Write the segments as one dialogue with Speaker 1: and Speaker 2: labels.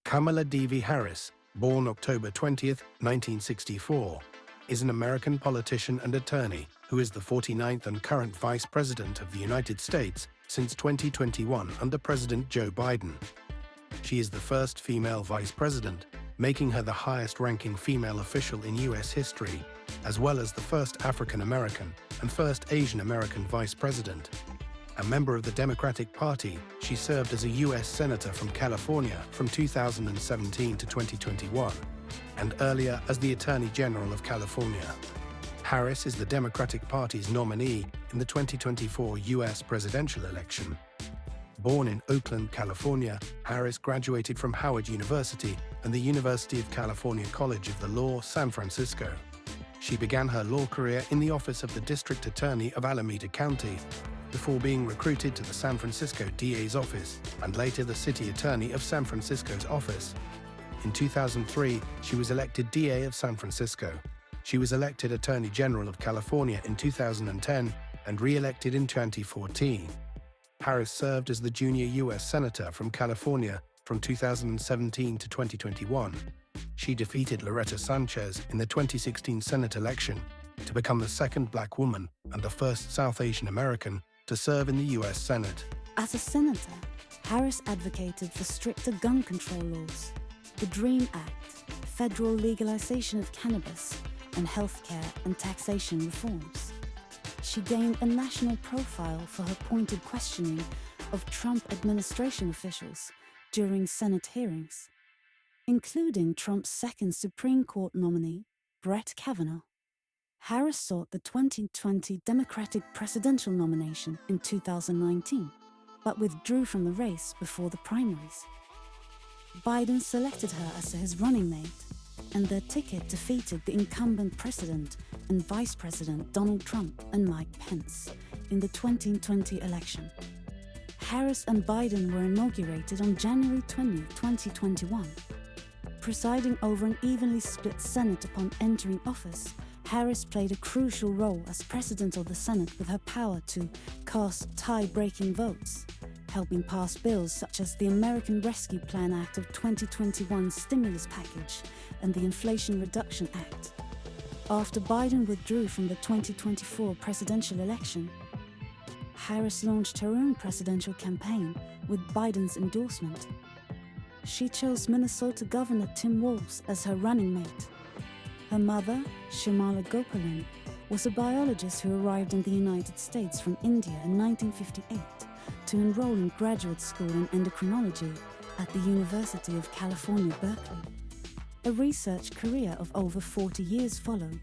Speaker 1: Kamala Harris, born October 20, 1964, is an American politician and attorney who is the 49th and current Vice President of the United States since 2021 under President Joe Biden. She is the first female vice president, making her the highest-ranking female official in U.S. history, as well as the first African-American and first Asian-American vice president. A member of the Democratic Party, she served as a U.S. Senator from California from 2017 to 2021, and earlier as the Attorney General of California. Harris is the Democratic Party's nominee in the 2024 U.S. presidential election. Born in Oakland, California, Harris graduated from Howard University and the University of California College of the Law, San Francisco. She began her law career in the office of the District Attorney of Alameda County, before being recruited to the San Francisco DA's office and later the City Attorney of San Francisco's office. In 2003, she was elected DA of San Francisco. She was elected Attorney General of California in 2010 and re-elected in 2014. Harris served as the junior U.S. Senator from California from 2017 to 2021. She defeated Loretta Sanchez in the 2016 Senate election to become the second Black woman and the first South Asian American to serve in the U.S. Senate.
Speaker 2: As a senator, Harris advocated for stricter gun control laws, the DREAM Act, federal legalization of cannabis, and healthcare and taxation reforms. She gained a national profile for her pointed questioning of Trump administration officials during Senate hearings, including Trump's second Supreme Court nominee, Brett Kavanaugh. Harris sought the 2020 Democratic presidential nomination in 2019, but withdrew from the race before the primaries. Biden selected her as his running mate, and their ticket defeated the incumbent president and vice president Donald Trump and Mike Pence in the 2020 election. Harris and Biden were inaugurated on January 20, 2021. Presiding over an evenly split Senate upon entering office, Harris played a crucial role as President of the Senate with her power to cast tie-breaking votes, helping pass bills such as the American Rescue Plan Act of 2021 stimulus package and the Inflation Reduction Act. After Biden withdrew from the 2024 presidential election, Harris launched her own presidential campaign with Biden's endorsement. She chose Minnesota Governor Tim Walz as her running mate. Her mother, Shyamala Gopalan, was a biologist who arrived in the United States from India in 1958 to enroll in graduate school in endocrinology at the University of California, Berkeley. A research career of over 40 years followed,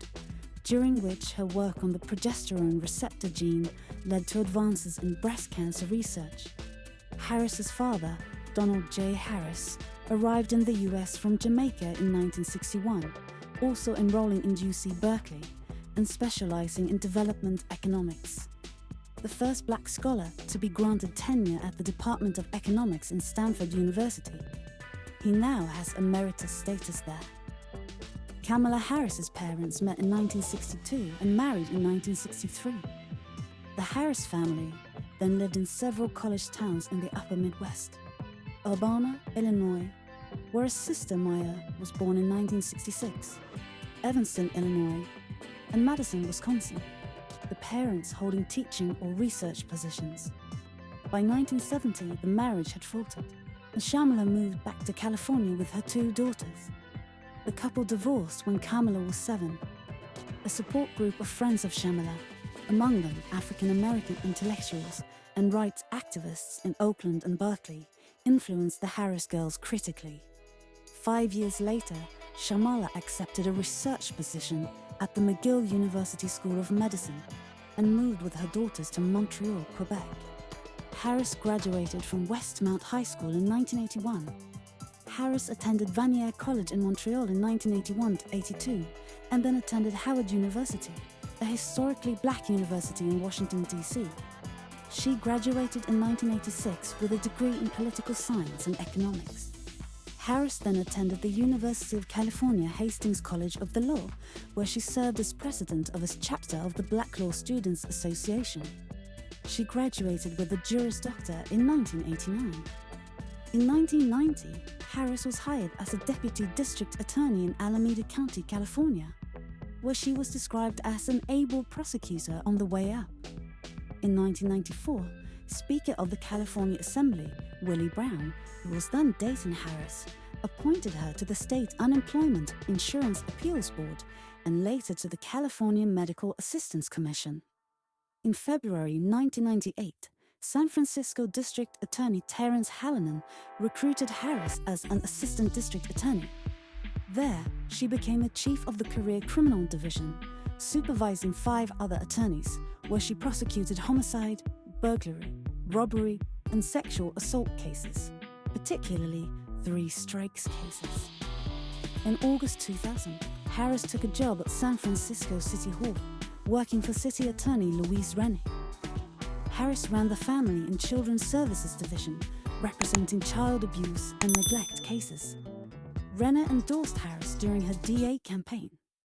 Speaker 2: during which her work on the progesterone receptor gene led to advances in breast cancer research. Harris's father, Donald J. Harris, arrived in the US from Jamaica in 1961, also enrolling in UC Berkeley and specializing in development economics. The first Black scholar to be granted tenure at the Department of Economics in Stanford University. He now has emeritus status there. Kamala Harris's parents met in 1962 and married in 1963. The Harris family then lived in several college towns in the upper Midwest. Urbana, Illinois, where his sister Maya was born in 1966, Evanston, Illinois, and Madison, Wisconsin, the parents holding teaching or research positions. By 1970, the marriage had faltered, and Shyamala moved back to California with her two daughters. The couple divorced when Kamala was 7. A support group of friends of Shyamala, among them African-American intellectuals and rights activists in Oakland and Berkeley, influenced the Harris girls critically. 5 years later, Shyamala accepted a research position at the McGill University School of Medicine and moved with her daughters to Montreal, Quebec. Harris graduated from Westmount High School in 1981. Harris attended Vanier College in Montreal in 1981-82 and then attended Howard University, a historically Black university in Washington, D.C. She graduated in 1986 with a degree in political science and economics. Harris then attended the University of California Hastings College of the Law, where she served as president of its chapter of the Black Law Students Association. She graduated with a Juris Doctor in 1989. In 1990, Harris was hired as a deputy district attorney in Alameda County, California, where she was described as an able prosecutor on the way up. In 1994, Speaker of the California Assembly, Willie Brown, who was then dating Harris, appointed her to the State Unemployment Insurance Appeals Board and later to the California Medical Assistance Commission. In February 1998, San Francisco District Attorney Terrence Hallinan recruited Harris as an assistant district attorney. There, she became a chief of the Career Criminal Division, supervising 5 other attorneys, where she prosecuted homicide, burglary, robbery, and sexual assault cases, particularly 3 strikes cases. In August 2000, Harris took a job at San Francisco City Hall, working for City Attorney Luis Rennie. Harris ran the Family and Children's Services Division, representing child abuse and neglect cases. Renner endorsed Harris during her DA campaign.